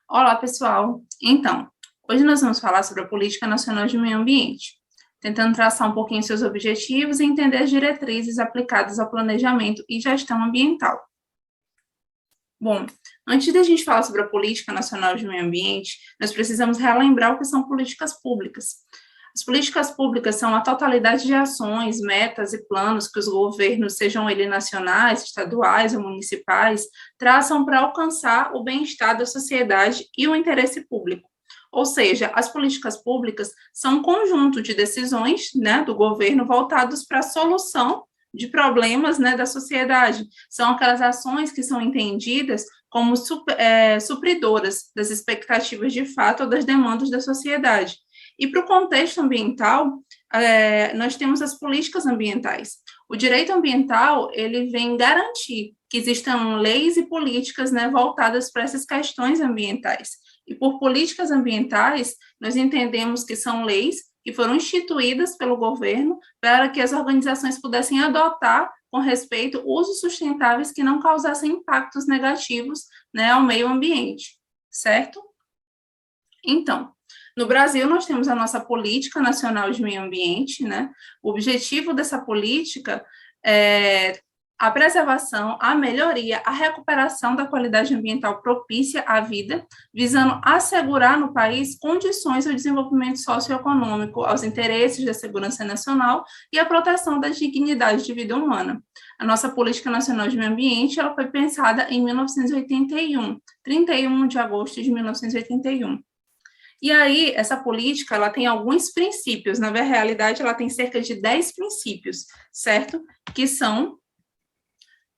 Olá, pessoal. Então, hoje nós vamos falar sobre a Política Nacional de Meio Ambiente, tentando traçar um pouquinho seus objetivos e entender as diretrizes aplicadas ao planejamento e gestão ambiental. Bom, antes da gente falar sobre a Política Nacional de Meio Ambiente, nós precisamos relembrar o que são políticas públicas. As políticas públicas são a totalidade de ações, metas e planos que os governos, sejam eles nacionais, estaduais ou municipais, traçam para alcançar o bem-estar da sociedade e o interesse público. Ou seja, as políticas públicas são um conjunto de decisões, do governo voltados para a solução de problemas, da sociedade. São aquelas ações que são entendidas como supridoras das expectativas de fato ou das demandas da sociedade. E para o contexto ambiental, nós temos as políticas ambientais. O direito ambiental, ele vem garantir que existam leis e políticas, voltadas para essas questões ambientais. E por políticas ambientais, nós entendemos que são leis que foram instituídas pelo governo para que as organizações pudessem adotar, com respeito, usos sustentáveis que não causassem impactos negativos, ao meio ambiente, certo? Então, no Brasil, nós temos a nossa Política Nacional de Meio Ambiente, O objetivo dessa política é a preservação, a melhoria, a recuperação da qualidade ambiental propícia à vida, visando assegurar no país condições ao desenvolvimento socioeconômico, aos interesses da segurança nacional e à proteção da dignidade de vida humana. A nossa Política Nacional de Meio Ambiente, ela foi pensada em 1981, 31 de agosto de 1981. E aí, essa política, ela tem alguns princípios, na realidade, ela tem cerca de 10 princípios, certo? Que são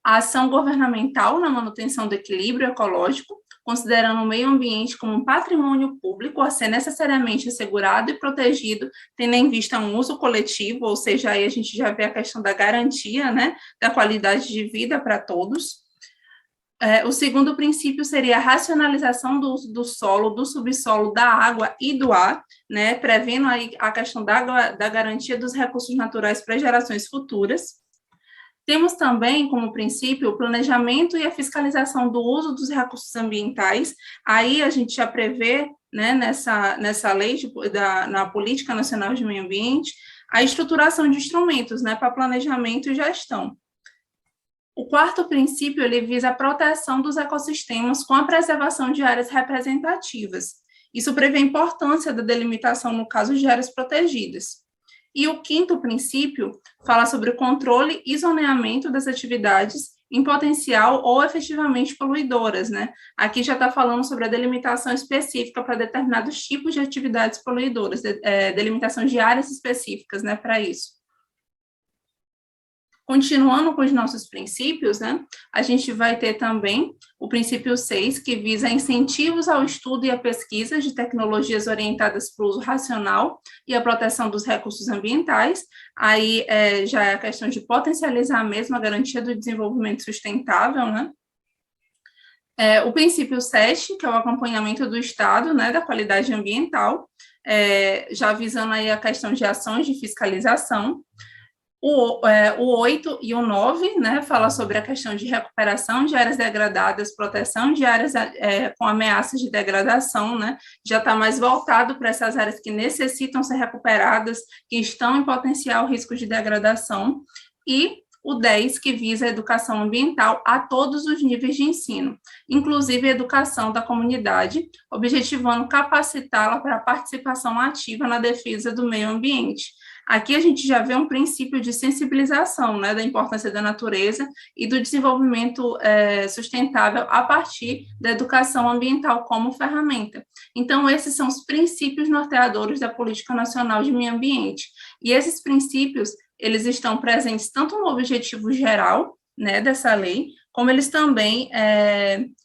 a ação governamental na manutenção do equilíbrio ecológico, considerando o meio ambiente como um patrimônio público a ser necessariamente assegurado e protegido, tendo em vista um uso coletivo, ou seja, aí a gente já vê a questão da garantia, da qualidade de vida para todos. O segundo princípio seria a racionalização do uso do solo, do subsolo, da água e do ar, prevendo aí a questão da garantia dos recursos naturais para gerações futuras. Temos também como princípio o planejamento e a fiscalização do uso dos recursos ambientais. Aí a gente já prevê, nessa lei, na Política Nacional de Meio Ambiente, a estruturação de instrumentos, para planejamento e gestão. O quarto princípio, ele visa a proteção dos ecossistemas com a preservação de áreas representativas. Isso prevê a importância da delimitação no caso de áreas protegidas. E o quinto princípio fala sobre o controle e zoneamento das atividades em potencial ou efetivamente poluidoras, Aqui já está falando sobre a delimitação específica para determinados tipos de atividades poluidoras, delimitação de áreas específicas, para isso. Continuando com os nossos princípios, a gente vai ter também o princípio 6, que visa incentivos ao estudo e à pesquisa de tecnologias orientadas para o uso racional e a proteção dos recursos ambientais. Aí já é a questão de potencializar mesmo a garantia do desenvolvimento sustentável, O princípio 7, que é o acompanhamento do Estado, da qualidade ambiental, já visando aí a questão de ações de fiscalização. O 8 e o 9, fala sobre a questão de recuperação de áreas degradadas, proteção de áreas com ameaças de degradação, já está mais voltado para essas áreas que necessitam ser recuperadas, que estão em potencial risco de degradação, e o 10, que visa a educação ambiental a todos os níveis de ensino, inclusive a educação da comunidade, objetivando capacitá-la para a participação ativa na defesa do meio ambiente. Aqui a gente já vê um princípio de sensibilização, da importância da natureza e do desenvolvimento sustentável a partir da educação ambiental como ferramenta. Então, esses são os princípios norteadores da Política Nacional de Meio Ambiente. E esses princípios, eles estão presentes tanto no objetivo geral, dessa lei, como eles também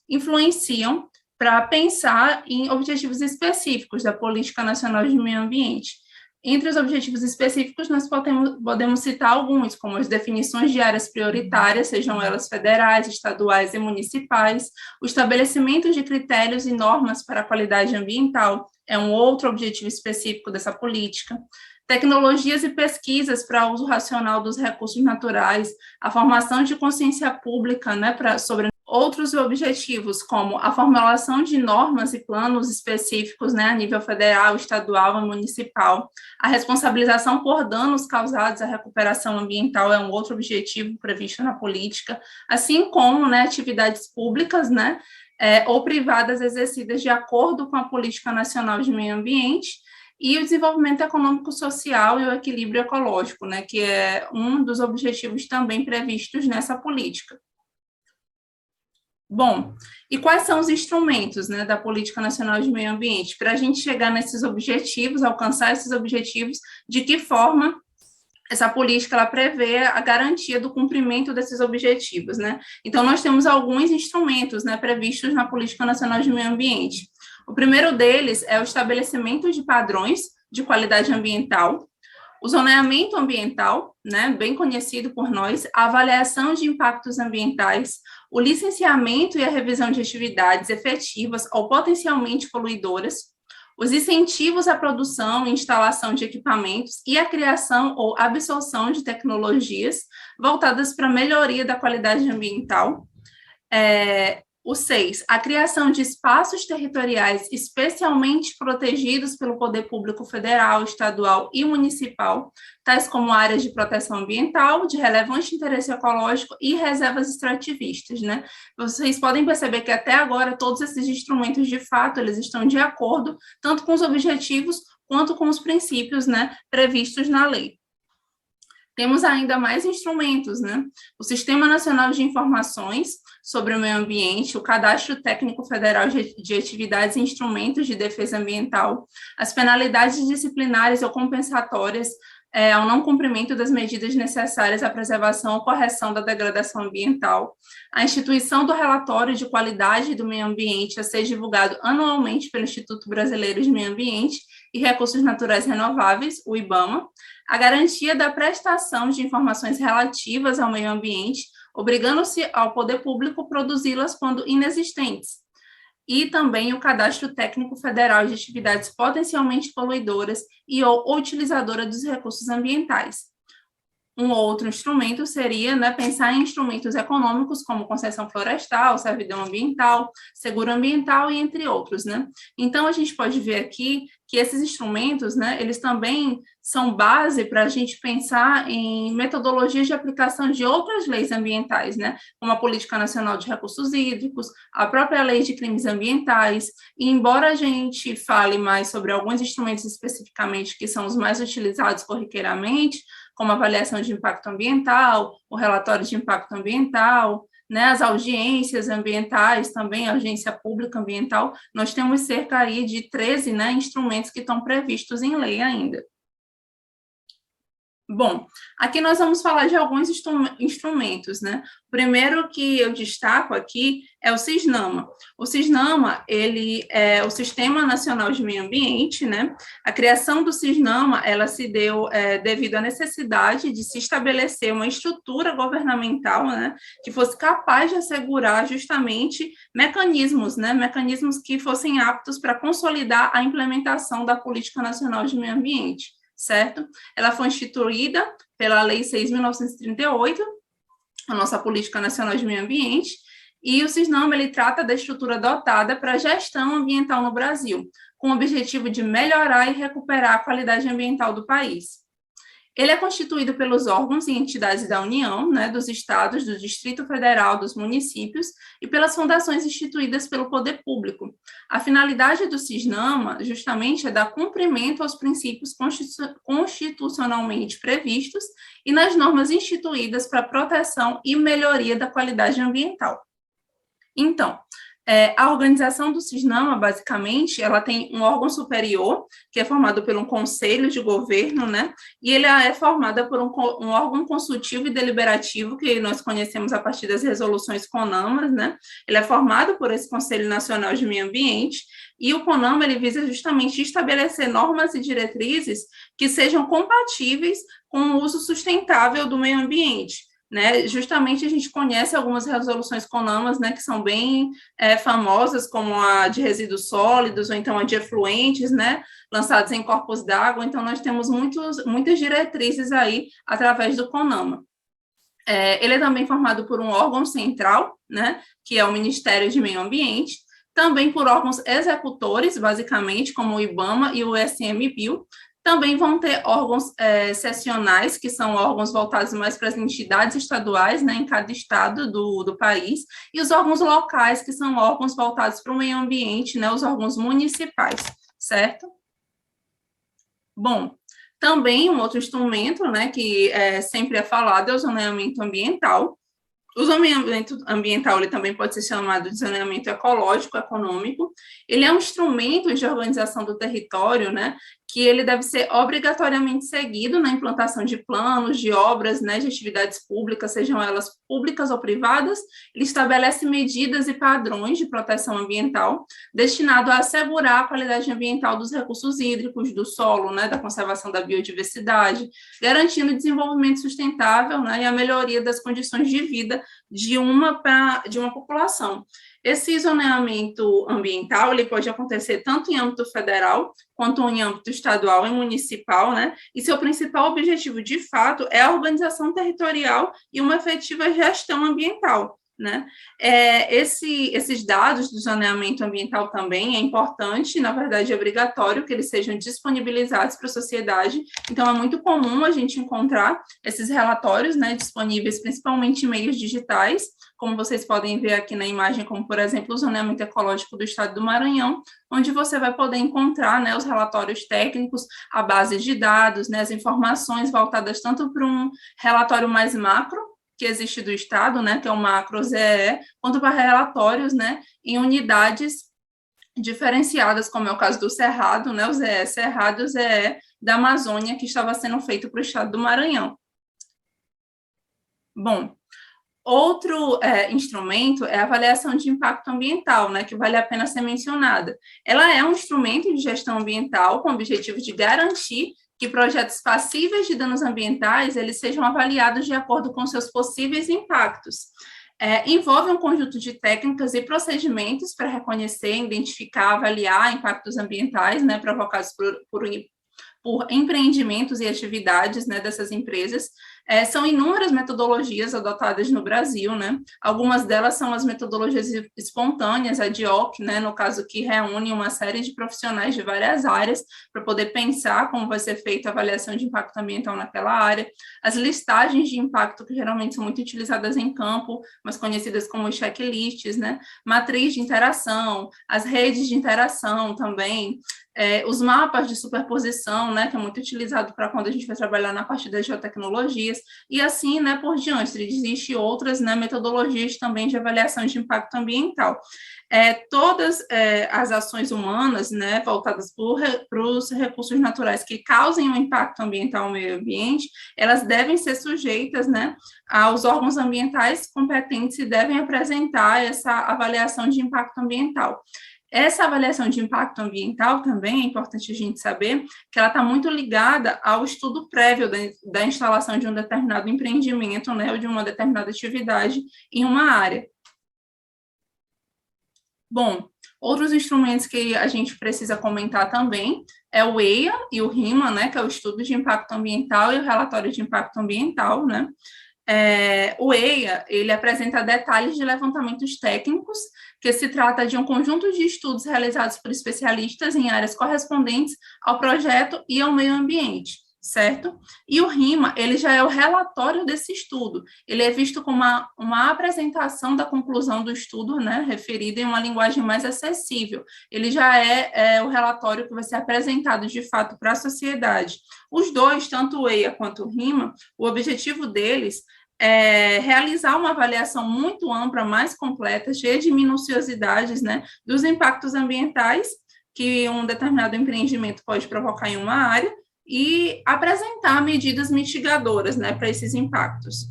influenciam para pensar em objetivos específicos da Política Nacional de Meio Ambiente. Entre os objetivos específicos, nós podemos citar alguns, como as definições de áreas prioritárias, sejam elas federais, estaduais e municipais, o estabelecimento de critérios e normas para a qualidade ambiental, é um outro objetivo específico dessa política, tecnologias e pesquisas para uso racional dos recursos naturais, a formação de consciência pública, sobre Outros objetivos, como a formulação de normas e planos específicos, né, a nível federal, estadual e municipal. A responsabilização por danos causados à recuperação ambiental é um outro objetivo previsto na política, assim como, né, atividades públicas, né, ou privadas exercidas de acordo com a Política Nacional de Meio Ambiente, e o desenvolvimento econômico, social e o equilíbrio ecológico, né, que é um dos objetivos também previstos nessa política. Bom, e quais são os instrumentos, né, da Política Nacional de Meio Ambiente? Para a gente chegar nesses objetivos, alcançar esses objetivos, de que forma essa política ela prevê a garantia do cumprimento desses objetivos, né? Então, nós temos alguns instrumentos, né, previstos na Política Nacional de Meio Ambiente. O primeiro deles é o estabelecimento de padrões de qualidade ambiental, o zoneamento ambiental, né, bem conhecido por nós, a avaliação de impactos ambientais, o licenciamento e a revisão de atividades efetivas ou potencialmente poluidoras, os incentivos à produção e instalação de equipamentos e a criação ou absorção de tecnologias voltadas para a melhoria da qualidade ambiental. O 6, a criação de espaços territoriais especialmente protegidos pelo poder público federal, estadual e municipal, tais como áreas de proteção ambiental, de relevante interesse ecológico e reservas extrativistas, né? Vocês podem perceber que até agora todos esses instrumentos, de fato, eles estão de acordo tanto com os objetivos quanto com os princípios, né, previstos na lei. Temos ainda mais instrumentos, né? O Sistema Nacional de Informações sobre o Meio Ambiente, o Cadastro Técnico Federal de Atividades e Instrumentos de Defesa Ambiental, as penalidades disciplinares ou compensatórias ao não cumprimento das medidas necessárias à preservação ou correção da degradação ambiental, a instituição do relatório de qualidade do meio ambiente a ser divulgado anualmente pelo Instituto Brasileiro de Meio Ambiente e Recursos Naturais Renováveis, o IBAMA, a garantia da prestação de informações relativas ao meio ambiente, obrigando-se ao poder público produzi-las quando inexistentes, e também o Cadastro Técnico Federal de Atividades Potencialmente Poluidoras e ou utilizadoras dos recursos ambientais. Um outro instrumento seria, né, pensar em instrumentos econômicos como concessão florestal, servidão ambiental, seguro ambiental e entre outros, né? Então, a gente pode ver aqui que esses instrumentos, né, eles também são base para a gente pensar em metodologias de aplicação de outras leis ambientais, né, como a Política Nacional de Recursos Hídricos, a própria Lei de Crimes Ambientais, e embora a gente fale mais sobre alguns instrumentos especificamente que são os mais utilizados corriqueiramente, como a avaliação de impacto ambiental, o relatório de impacto ambiental, né, as audiências ambientais, também a audiência pública ambiental, nós temos cerca aí de 13, né, instrumentos que estão previstos em lei ainda. Bom, aqui nós vamos falar de alguns instrumentos, né? O primeiro que eu destaco aqui é o CISNAMA. O CISNAMA, ele é o Sistema Nacional de Meio Ambiente, né? A criação do CISNAMA, ela se deu devido à necessidade de se estabelecer uma estrutura governamental, né, que fosse capaz de assegurar justamente mecanismos, né? Mecanismos que fossem aptos para consolidar a implementação da Política Nacional de Meio Ambiente, certo? Ela foi instituída pela Lei 6.938, a nossa Política Nacional de Meio Ambiente, e o CISNAMA, ele trata da estrutura adotada para a gestão ambiental no Brasil, com o objetivo de melhorar e recuperar a qualidade ambiental do país. Ele é constituído pelos órgãos e entidades da União, né, dos estados, do Distrito Federal, dos municípios e pelas fundações instituídas pelo poder público. A finalidade do CISNAMA, justamente, é dar cumprimento aos princípios constitucionalmente previstos e nas normas instituídas para proteção e melhoria da qualidade ambiental. Então, a organização do CISNAMA, basicamente, ela tem um órgão superior, que é formado por um conselho de governo, né, e ele é formado por um órgão consultivo e deliberativo, que nós conhecemos a partir das resoluções CONAMAs, né, ele é formado por esse Conselho Nacional de Meio Ambiente, e o CONAMA, ele visa justamente estabelecer normas e diretrizes que sejam compatíveis com o uso sustentável do meio ambiente, né? Justamente a gente conhece algumas resoluções CONAMAs, né, que são bem famosas, como a de resíduos sólidos, ou então a de efluentes, né, lançados em corpos d'água. Então, nós temos muitas diretrizes aí através do CONAMA. Ele é também formado por um órgão central, né, que é o Ministério de Meio Ambiente, também por órgãos executores, basicamente, como o IBAMA e o ICMBio. Também vão ter órgãos secionais, que são órgãos voltados mais para as entidades estaduais, né, em cada estado do país, e os órgãos locais, que são órgãos voltados para o meio ambiente, né, os órgãos municipais, certo? Bom, também um outro instrumento, né, que sempre é falado é o zoneamento ambiental. O zoneamento ambiental ele também pode ser chamado de zoneamento ecológico, econômico. Ele é um instrumento de organização do território, né, que ele deve ser obrigatoriamente seguido na implantação de planos, de obras, né, de atividades públicas, sejam elas públicas ou privadas. Ele estabelece medidas e padrões de proteção ambiental destinado a assegurar a qualidade ambiental dos recursos hídricos, do solo, né, da conservação da biodiversidade, garantindo o desenvolvimento sustentável, né, e a melhoria das condições de vida de uma população. Esse zoneamento ambiental ele pode acontecer tanto em âmbito federal quanto em âmbito estadual e municipal, né? E seu principal objetivo, de fato, é a organização territorial e uma efetiva gestão ambiental, né? Esses dados do zoneamento ambiental também é importante, na verdade é obrigatório que eles sejam disponibilizados para a sociedade, então é muito comum a gente encontrar esses relatórios, né, disponíveis principalmente em meios digitais, como vocês podem ver aqui na imagem, como por exemplo o zoneamento ecológico do estado do Maranhão, onde você vai poder encontrar, né, os relatórios técnicos, a base de dados, né, as informações voltadas tanto para um relatório mais macro, que existe do Estado, né, que é o macro ZEE, quanto para relatórios, né, em unidades diferenciadas, como é o caso do Cerrado, né, o ZEE Cerrado e o ZEE da Amazônia, que estava sendo feito para o Estado do Maranhão. Bom, outro instrumento é a avaliação de impacto ambiental, né, que vale a pena ser mencionada. Ela é um instrumento de gestão ambiental com o objetivo de garantir que projetos passíveis de danos ambientais eles sejam avaliados de acordo com seus possíveis impactos. Envolve um conjunto de técnicas e procedimentos para reconhecer, identificar, avaliar impactos ambientais, né, provocados por empreendimentos e atividades, né, dessas empresas. São inúmeras metodologias adotadas no Brasil, né? Algumas delas são as metodologias espontâneas, ad hoc, né? No caso que reúne uma série de profissionais de várias áreas para poder pensar como vai ser feita a avaliação de impacto ambiental naquela área. As listagens de impacto, que geralmente são muito utilizadas em campo, mas conhecidas como checklists, né? Matriz de interação, as redes de interação também, os mapas de superposição, né, que é muito utilizado para quando a gente vai trabalhar na parte das geotecnologias, e assim, né, por diante. Existem outras, né, metodologias também de avaliação de impacto ambiental. Todas as ações humanas, né, voltadas para os recursos naturais que causem um impacto ambiental ao meio ambiente, elas devem ser sujeitas, né, aos órgãos ambientais competentes e devem apresentar essa avaliação de impacto ambiental. Essa avaliação de impacto ambiental também é importante a gente saber que ela está muito ligada ao estudo prévio da instalação de um determinado empreendimento, né, ou de uma determinada atividade em uma área. Bom, outros instrumentos que a gente precisa comentar também é o EIA e o RIMA, né, que é o estudo de impacto ambiental e o relatório de impacto ambiental, né. O EIA, ele apresenta detalhes de levantamentos técnicos, que se trata de um conjunto de estudos realizados por especialistas em áreas correspondentes ao projeto e ao meio ambiente, certo? E o RIMA, ele já é o relatório desse estudo, ele é visto como uma apresentação da conclusão do estudo, né, referida em uma linguagem mais acessível, ele já é o relatório que vai ser apresentado de fato para a sociedade. Os dois, tanto o EIA quanto o RIMA, o objetivo deles realizar uma avaliação muito ampla, mais completa, cheia de minuciosidades, né, dos impactos ambientais que um determinado empreendimento pode provocar em uma área e apresentar medidas mitigadoras, né, para esses impactos.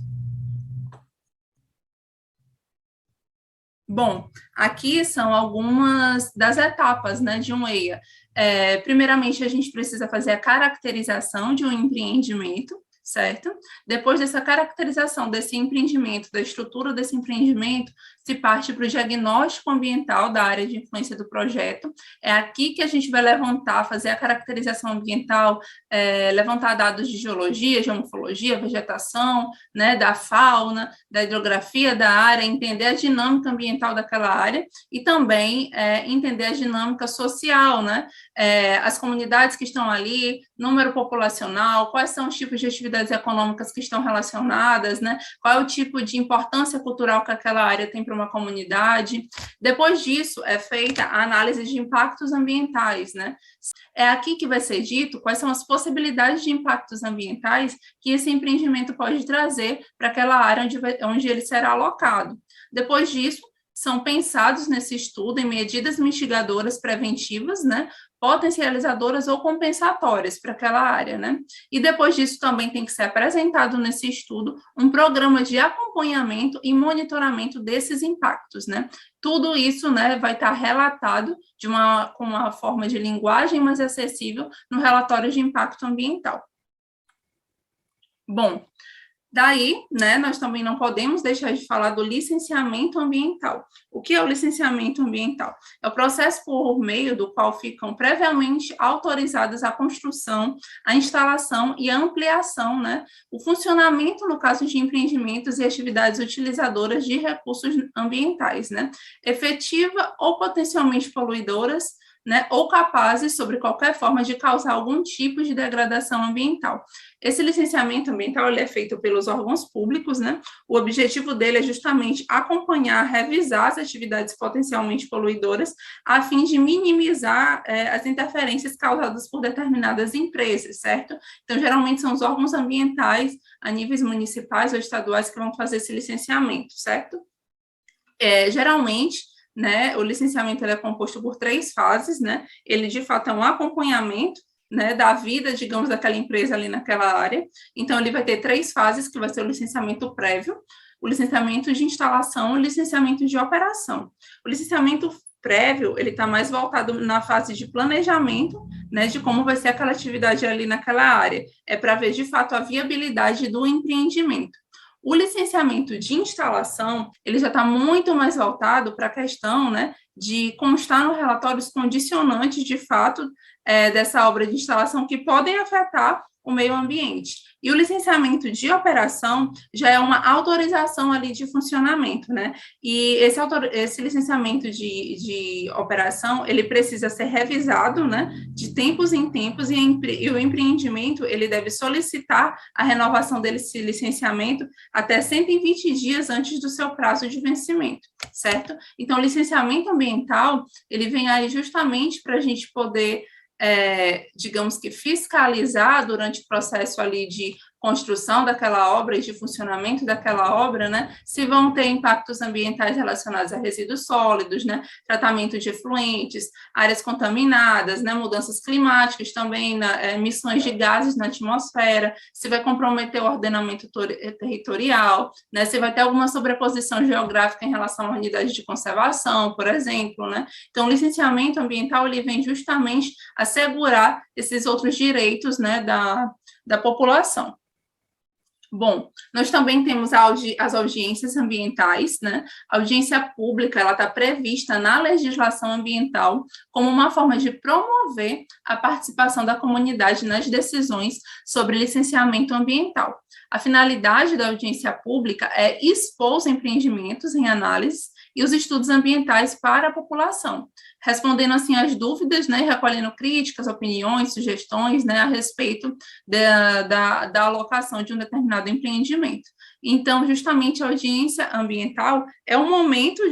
Bom, aqui são algumas das etapas, né, de um EIA. Primeiramente, a gente precisa fazer a caracterização de um empreendimento, certo? Depois dessa caracterização desse empreendimento, da estrutura desse empreendimento, se parte para o diagnóstico ambiental da área de influência do projeto. É aqui que a gente vai levantar, fazer a caracterização ambiental, levantar dados de geologia, geomorfologia, vegetação, né, da fauna, da hidrografia da área, entender a dinâmica ambiental daquela área e também entender a dinâmica social, né, as comunidades que estão ali, número populacional, quais são os tipos de atividades econômicas que estão relacionadas, né, qual é o tipo de importância cultural que aquela área tem para uma comunidade. Depois disso, é feita a análise de impactos ambientais, né? É aqui que vai ser dito quais são as possibilidades de impactos ambientais que esse empreendimento pode trazer para aquela área onde ele será alocado. Depois disso, são pensados nesse estudo em medidas mitigadoras preventivas, né, potencializadoras ou compensatórias para aquela área, né? E depois disso também tem que ser apresentado nesse estudo um programa de acompanhamento e monitoramento desses impactos, né? Tudo isso, né, vai estar relatado com uma forma de linguagem mais acessível no relatório de impacto ambiental. Bom, daí, né, nós também não podemos deixar de falar do licenciamento ambiental. O que é o licenciamento ambiental? É o processo por meio do qual ficam previamente autorizadas a construção, a instalação e a ampliação, né, o funcionamento, no caso de empreendimentos e atividades utilizadoras de recursos ambientais, né, efetiva ou potencialmente poluidoras, né, ou capazes, sobre qualquer forma, de causar algum tipo de degradação ambiental. Esse licenciamento ambiental ele é feito pelos órgãos públicos, né? O objetivo dele é justamente acompanhar, revisar as atividades potencialmente poluidoras, a fim de minimizar as interferências causadas por determinadas empresas, certo? Então, geralmente são os órgãos ambientais, a níveis municipais ou estaduais, que vão fazer esse licenciamento, certo? Geralmente, né, o licenciamento ele é composto por 3 fases, né? Ele, de fato, é um acompanhamento, né, da vida, digamos, daquela empresa ali naquela área. Então, ele vai ter 3 fases, que vai ser o licenciamento prévio, o licenciamento de instalação e o licenciamento de operação. O licenciamento prévio, ele está mais voltado na fase de planejamento, né, de como vai ser aquela atividade ali naquela área. É para ver, de fato, a viabilidade do empreendimento. O licenciamento de instalação, ele já está muito mais voltado para a questão, né, de constar no relatório os condicionantes, de fato, dessa obra de instalação que podem afetar o meio ambiente. E o licenciamento de operação já é uma autorização ali de funcionamento, né? E esse licenciamento de operação, ele precisa ser revisado, né, de tempos em tempos, e o empreendimento, ele deve solicitar a renovação desse licenciamento até 120 dias antes do seu prazo de vencimento, certo? Então, o licenciamento ambiental, ele vem aí justamente para a gente poder digamos que fiscalizar durante o processo ali de construção daquela obra e de funcionamento daquela obra, né, se vão ter impactos ambientais relacionados a resíduos sólidos, né, tratamento de efluentes, áreas contaminadas, né, mudanças climáticas também, emissões de gases na atmosfera, se vai comprometer o ordenamento territorial, né, se vai ter alguma sobreposição geográfica em relação à unidade de conservação, por exemplo, né. Então, o licenciamento ambiental, ele vem justamente assegurar esses outros direitos, né, da população. Bom, nós também temos as audiências ambientais, né? A audiência pública, ela está prevista na legislação ambiental como uma forma de promover a participação da comunidade nas decisões sobre licenciamento ambiental. A finalidade da audiência pública é expor os empreendimentos em análise e os estudos ambientais para a população, respondendo assim às dúvidas, né, recolhendo críticas, opiniões, sugestões, né, a respeito da alocação de um determinado empreendimento. Então, justamente a audiência ambiental é um momento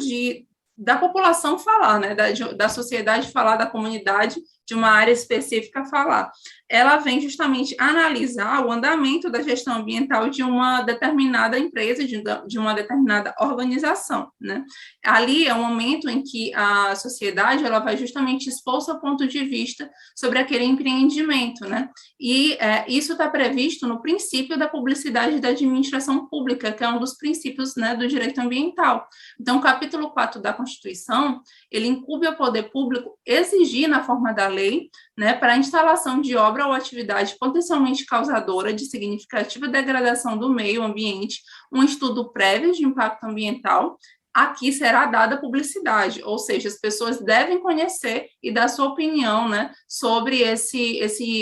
da população falar, né, da sociedade falar, da comunidade de uma área específica falar. Ela vem justamente analisar o andamento da gestão ambiental de uma determinada empresa, de uma determinada organização, né? Ali é o momento em que a sociedade ela vai justamente expor seu ponto de vista sobre aquele empreendimento, né? E isso está previsto no princípio da publicidade da administração pública, que é um dos princípios, né, do direito ambiental. Então, o capítulo 4 da Constituição, ele incumbe ao poder público exigir, na forma da lei, né, para a instalação de obra ou atividade potencialmente causadora de significativa degradação do meio ambiente, um estudo prévio de impacto ambiental, aqui será dada publicidade, ou seja, as pessoas devem conhecer e dar sua opinião, né, sobre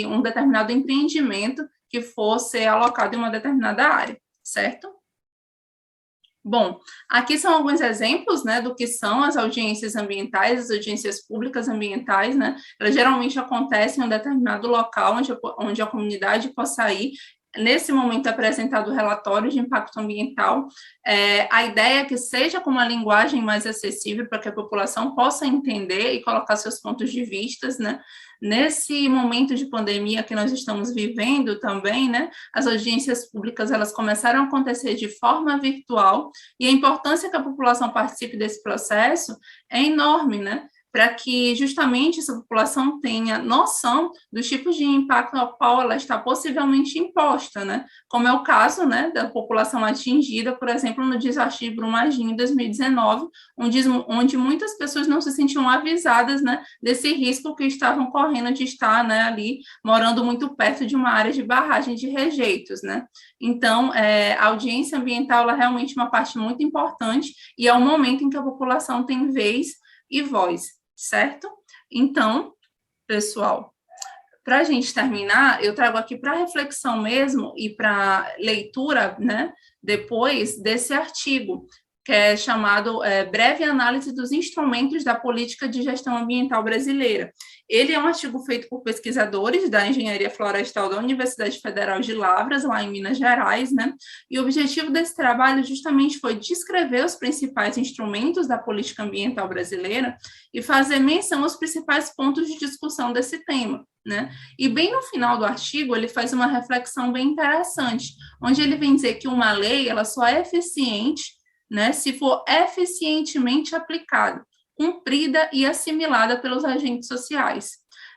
um determinado empreendimento que for ser alocado em uma determinada área, certo? Bom, aqui são alguns exemplos, né, do que são as audiências ambientais, as audiências públicas ambientais, né, elas geralmente acontecem em um determinado local onde a comunidade possa ir. Nesse momento é apresentado o relatório de impacto ambiental. A ideia é que seja com uma linguagem mais acessível para que a população possa entender e colocar seus pontos de vista, né? Nesse momento de pandemia que nós estamos vivendo também, né, as audiências públicas elas começaram a acontecer de forma virtual e a importância que a população participe desse processo é enorme, né? Para que justamente essa população tenha noção dos tipos de impacto ao qual ela está possivelmente imposta, né? Como é o caso, né, da população atingida, por exemplo, no desastre de Brumadinho em 2019, onde muitas pessoas não se sentiam avisadas, né, desse risco que estavam correndo de estar, né, ali morando muito perto de uma área de barragem de rejeitos, né? Então, a audiência ambiental ela é realmente uma parte muito importante e é o momento em que a população tem vez e voz, certo? Então, pessoal, para a gente terminar, eu trago aqui para reflexão mesmo e para leitura, né, depois desse artigo, que é chamado Breve Análise dos Instrumentos da Política de Gestão Ambiental Brasileira. Ele é um artigo feito por pesquisadores da Engenharia Florestal da Universidade Federal de Lavras, lá em Minas Gerais, né? E o objetivo desse trabalho justamente foi descrever os principais instrumentos da política ambiental brasileira e fazer menção aos principais pontos de discussão desse tema, né? E bem no final do artigo, ele faz uma reflexão bem interessante, onde ele vem dizer que uma lei ela só é eficiente, né, se for eficientemente aplicada, cumprida e assimilada pelos agentes sociais.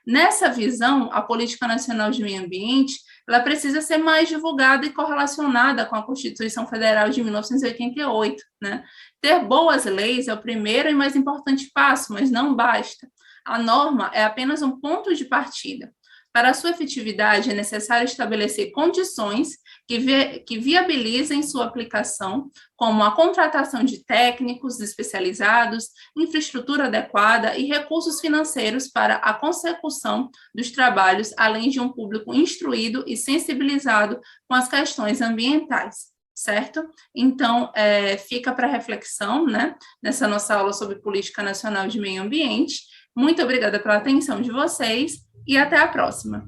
Nessa visão, a Política Nacional de Meio Ambiente ela precisa ser mais divulgada e correlacionada com a Constituição Federal de 1988. Né? Ter boas leis é o primeiro e mais importante passo, mas não basta. A norma é apenas um ponto de partida. Para a sua efetividade, é necessário estabelecer condições que viabilizem sua aplicação, como a contratação de técnicos especializados, infraestrutura adequada e recursos financeiros para a consecução dos trabalhos, além de um público instruído e sensibilizado com as questões ambientais. Certo? Então, fica para reflexão, né, nessa nossa aula sobre Política Nacional de Meio Ambiente. Muito obrigada pela atenção de vocês e até a próxima.